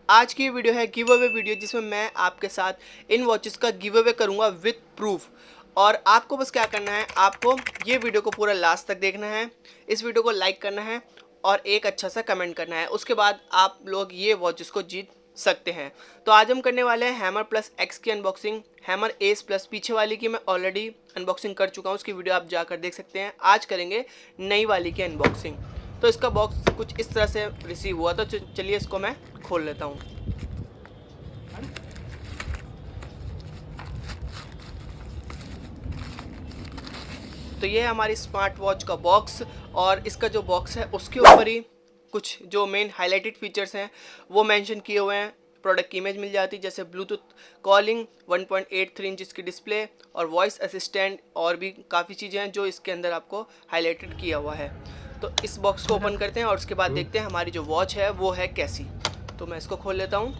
आज की वीडियो है गिव अवे वीडियो, जिसमें मैं आपके साथ इन वॉचेस का गिव अवे करूंगा विद प्रूफ। और आपको बस क्या करना है, आपको ये वीडियो को पूरा लास्ट तक देखना है, इस वीडियो को लाइक करना है और एक अच्छा सा कमेंट करना है। उसके बाद आप लोग ये वॉचेस को जीत सकते हैं। तो आज हम करने वाले हैं हैमर प्लस एक्स की अनबॉक्सिंग। हैमर एस प्लस पीछे वाली की मैं ऑलरेडी अनबॉक्सिंग कर चुका हूँ, उसकी वीडियो आप जाकर देख सकते हैं। आज करेंगे नई वाली की अनबॉक्सिंग। तो इसका बॉक्स कुछ इस तरह से रिसीव हुआ, तो चलिए इसको मैं खोल लेता हूँ। तो ये है हमारी स्मार्ट वॉच का बॉक्स, और इसका जो बॉक्स है उसके ऊपर ही कुछ जो मेन हाईलाइटेड फीचर्स हैं वो मेंशन किए हुए हैं। प्रोडक्ट की इमेज मिल जाती है, जैसे ब्लूटूथ कॉलिंग, 1.83 इंच की डिस्प्ले और वॉइस असिस्टेंट, और भी काफ़ी चीज़ें हैं जो इसके अंदर आपको हाईलाइटेड किया हुआ है। तो इस बॉक्स को ओपन करते हैं और उसके बाद देखते हैं हमारी जो वॉच है वो है कैसी। तो मैं इसको खोल लेता हूँ।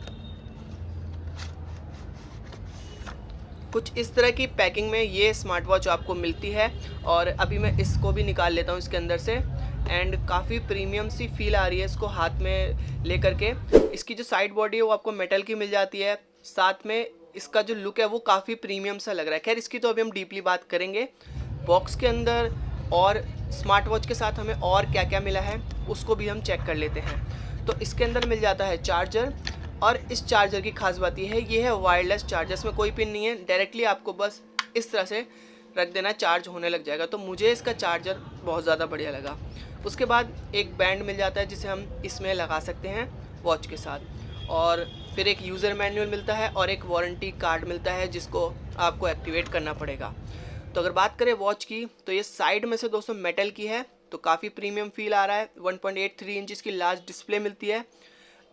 कुछ इस तरह की पैकिंग में ये स्मार्ट वॉच आपको मिलती है, और अभी मैं इसको भी निकाल लेता हूँ इसके अंदर से। एंड काफ़ी प्रीमियम सी फील आ रही है इसको हाथ में लेकर के। इसकी जो साइड बॉडी है वो आपको मेटल की मिल जाती है, साथ में इसका जो लुक है वो काफ़ी प्रीमियम सा लग रहा है। खैर इसकी तो अभी हम डीपली बात करेंगे बॉक्स के अंदर, और स्मार्ट वॉच के साथ हमें और क्या क्या मिला है उसको भी हम चेक कर लेते हैं। तो इसके अंदर मिल जाता है चार्जर, और इस चार्जर की खास बात ये है वायरलेस चार्जर, इसमें कोई पिन नहीं है, डायरेक्टली आपको बस इस तरह से रख देना, चार्ज होने लग जाएगा। तो मुझे इसका चार्जर बहुत ज़्यादा बढ़िया लगा। उसके बाद एक बैंड मिल जाता है जिसे हम इसमें लगा सकते हैं वॉच के साथ, और फिर एक यूज़र मैनुअल मिलता है और एक वारंटी कार्ड मिलता है जिसको आपको एक्टिवेट करना पड़ेगा। तो अगर बात करें वॉच की, तो ये साइड में से दोस्तों मेटल की है, तो काफ़ी प्रीमियम फील आ रहा है। 1.83 इंच की लार्ज डिस्प्ले मिलती है,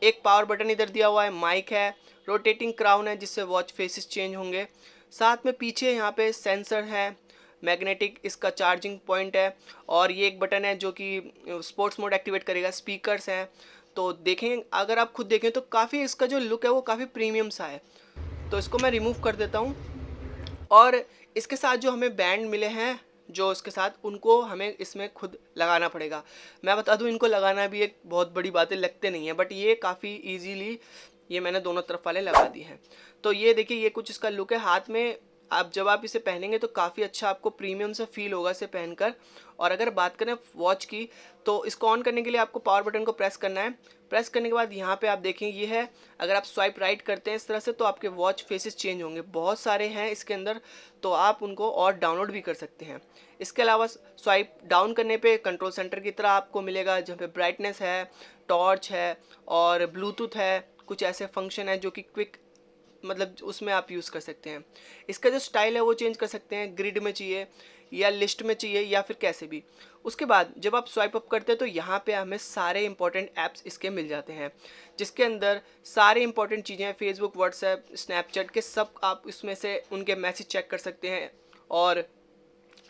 एक पावर बटन इधर दिया हुआ है, माइक है, रोटेटिंग क्राउन है जिससे वॉच फेसेस चेंज होंगे, साथ में पीछे यहाँ पे सेंसर है, मैग्नेटिक इसका चार्जिंग पॉइंट है, और ये एक बटन है जो कि स्पोर्ट्स मोड एक्टिवेट करेगा, स्पीकर्स हैं। तो देखें, अगर आप खुद देखें तो काफ़ी इसका जो लुक है वो काफ़ी प्रीमियम सा है। तो इसको मैं रिमूव कर देता हूँ, और इसके साथ जो हमें बैंड मिले हैं जो इसके साथ, उनको हमें इसमें खुद लगाना पड़ेगा। मैं बता दूं, इनको लगाना भी एक बहुत बड़ी बात है, लगते नहीं है, बट ये काफ़ी इजीली ये मैंने दोनों तरफ वाले लगा दिए हैं। तो ये देखिए, ये कुछ इसका लुक है हाथ में। आप जब आप इसे पहनेंगे तो काफ़ी अच्छा आपको प्रीमियम सा फील होगा इसे पहनकर। और अगर बात करें वॉच की, तो इसको ऑन करने के लिए आपको पावर बटन को प्रेस करना है। प्रेस करने के बाद यहाँ पे आप देखें ये है, अगर आप स्वाइप राइट करते हैं इस तरह से तो आपके वॉच फेसेस चेंज होंगे। बहुत सारे हैं इसके अंदर, तो आप उनको और डाउनलोड भी कर सकते हैं। इसके अलावा स्वाइप डाउन करने पे कंट्रोल सेंटर की तरह आपको मिलेगा, जहाँ पे ब्राइटनेस है, टॉर्च है और ब्लूटूथ है। कुछ ऐसे फंक्शन है जो कि क्विक, मतलब उसमें आप यूज़ कर सकते हैं। इसका जो स्टाइल है वो चेंज कर सकते हैं, ग्रिड में चाहिए या लिस्ट में चाहिए या फिर कैसे भी। उसके बाद जब आप स्वाइप अप करते हैं तो यहाँ पे हमें सारे इंपॉर्टेंट ऐप्स इसके मिल जाते हैं, जिसके अंदर सारे इंपॉर्टेंट चीज़ें हैं, फेसबुक, व्हाट्सएप, स्नैपचैट के सब आप इसमें से उनके मैसेज चेक कर सकते हैं। और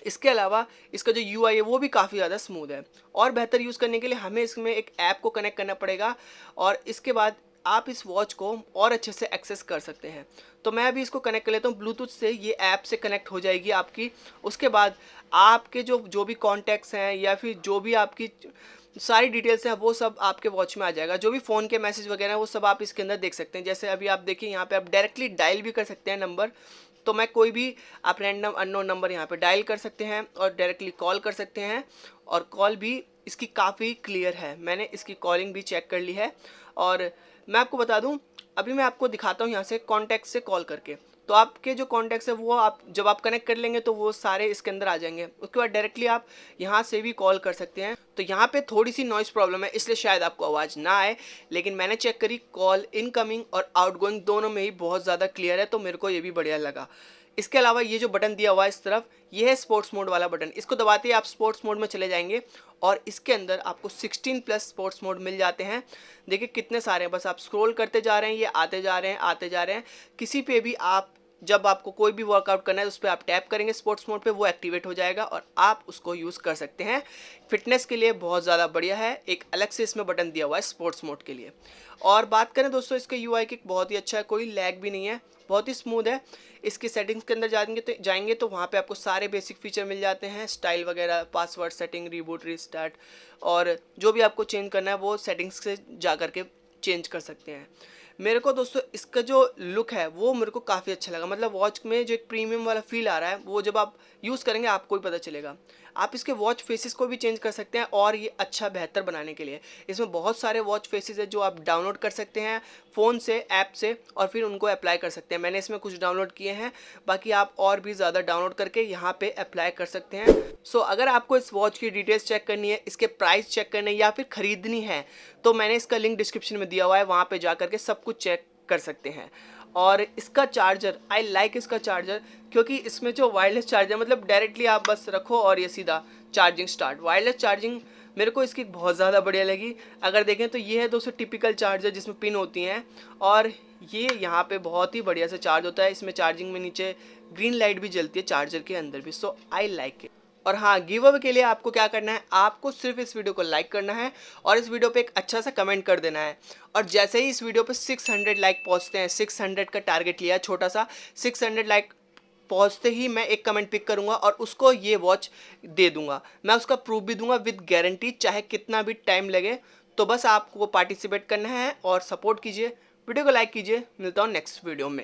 इसके अलावा इसका जो यूआई है वो भी काफ़ी ज़्यादा स्मूथ है। और बेहतर यूज़ करने के लिए हमें इसमें एक ऐप को कनेक्ट करना पड़ेगा, और इसके बाद आप इस वॉच को और अच्छे से एक्सेस कर सकते हैं। तो मैं अभी इसको कनेक्ट कर लेता हूँ ब्लूटूथ से, ये ऐप से कनेक्ट हो जाएगी आपकी। उसके बाद आपके जो जो भी कॉन्टैक्ट्स हैं या फिर जो भी आपकी सारी डिटेल्स हैं वो सब आपके वॉच में आ जाएगा। जो भी फ़ोन के मैसेज वगैरह हैं वो सब आप इसके अंदर देख सकते हैं। जैसे अभी आप देखिए यहाँ पे आप डायरेक्टली डायल भी कर सकते हैं नंबर, तो मैं कोई भी आप रैंडम अननोन नंबर यहाँ पे डायल कर सकते हैं और डायरेक्टली कॉल कर सकते हैं। और कॉल भी इसकी काफ़ी क्लियर है, मैंने इसकी कॉलिंग भी चेक कर ली है। और मैं आपको बता दूं, अभी मैं आपको दिखाता हूँ यहाँ से कॉन्टैक्ट से कॉल करके। तो आपके जो कॉन्टैक्ट्स है वो आप जब आप कनेक्ट कर लेंगे तो वो सारे इसके अंदर आ जाएंगे। उसके बाद डायरेक्टली आप यहाँ से भी कॉल कर सकते हैं। तो यहाँ पे थोड़ी सी नॉइस प्रॉब्लम है, इसलिए शायद आपको आवाज़ ना आए, लेकिन मैंने चेक करी, कॉल इनकमिंग और आउटगोइंग दोनों में ही बहुत ज़्यादा क्लियर है, तो मेरे को ये भी बढ़िया लगा। इसके अलावा ये जो बटन दिया हुआ है इस तरफ, ये है स्पोर्ट्स मोड वाला बटन। इसको दबाते ही आप स्पोर्ट्स मोड में चले जाएंगे, और इसके अंदर आपको 16 प्लस स्पोर्ट्स मोड मिल जाते हैं। देखिए कितने सारे हैं, बस आप स्क्रॉल करते जा रहे हैं, ये आते जा रहे हैं आते जा रहे हैं। किसी पे भी आप, जब आपको कोई भी वर्कआउट करना है उस पर आप टैप करेंगे स्पोर्ट्स मोड पे, वो एक्टिवेट हो जाएगा और आप उसको यूज़ कर सकते हैं। फिटनेस के लिए बहुत ज़्यादा बढ़िया है, एक अलग से इसमें बटन दिया हुआ है स्पोर्ट्स मोड के लिए। और बात करें दोस्तों इसके यूआई की, बहुत ही अच्छा है, कोई लैग भी नहीं है, बहुत ही स्मूथ है। इसकी सेटिंग्स के अंदर जाएंगे तो वहाँ पे आपको सारे बेसिक फीचर मिल जाते हैं, स्टाइल वगैरह, पासवर्ड सेटिंग, रीबूट, रीस्टार्ट, और जो भी आपको चेंज करना है वो सेटिंग्स से जा करके चेंज कर सकते हैं। मेरे को दोस्तों इसका जो लुक है वो मेरे को काफ़ी अच्छा लगा, मतलब वॉच में जो एक प्रीमियम वाला फील आ रहा है वो जब आप यूज़ करेंगे आपको ही पता चलेगा। आप इसके वॉच फेसेस को भी चेंज कर सकते हैं और ये अच्छा बेहतर बनाने के लिए इसमें बहुत सारे वॉच फेसेस है जो आप डाउनलोड कर सकते हैं फ़ोन से, ऐप से, और फिर उनको अप्लाई कर सकते हैं। मैंने इसमें कुछ डाउनलोड किए हैं, बाकी आप और भी ज़्यादा डाउनलोड करके यहाँ पे अप्लाई कर सकते हैं। सो अगर आपको इस वॉच की डिटेल्स चेक करनी है, इसके प्राइस चेक करने या फिर ख़रीदनी है, तो मैंने इसका लिंक डिस्क्रिप्शन में दिया हुआ है, वहाँ पे जा करके सब कुछ चेक कर सकते हैं। और इसका चार्जर, आई लाइक इसका चार्जर, क्योंकि इसमें जो वायरलेस चार्जर मतलब डायरेक्टली आप बस रखो और ये सीधा चार्जिंग स्टार्ट। वायरलेस चार्जिंग मेरे को इसकी बहुत ज़्यादा बढ़िया लगी। अगर देखें तो ये है दोस्तों टिपिकल चार्जर जिसमें पिन होती हैं, और ये यहाँ पे बहुत ही बढ़िया से चार्ज होता है। इसमें चार्जिंग में नीचे ग्रीन लाइट भी जलती है चार्जर के अंदर भी। सो आई लाइक इट। और हाँ, गिव अवे के लिए आपको क्या करना है, आपको सिर्फ इस वीडियो को लाइक करना है और इस वीडियो पे एक अच्छा सा कमेंट कर देना है। और जैसे ही इस वीडियो पे 600 लाइक पहुंचते हैं, 600 का टारगेट लिया छोटा सा, 600 लाइक पहुंचते ही मैं एक कमेंट पिक करूंगा और उसको ये वॉच दे दूंगा। मैं उसका प्रूफ भी दूंगा विद गारंटी, चाहे कितना भी टाइम लगे। तो बस आपको पार्टिसिपेट करना है और सपोर्ट कीजिए, वीडियो को लाइक कीजिए। मिलता हूँ नेक्स्ट वीडियो में।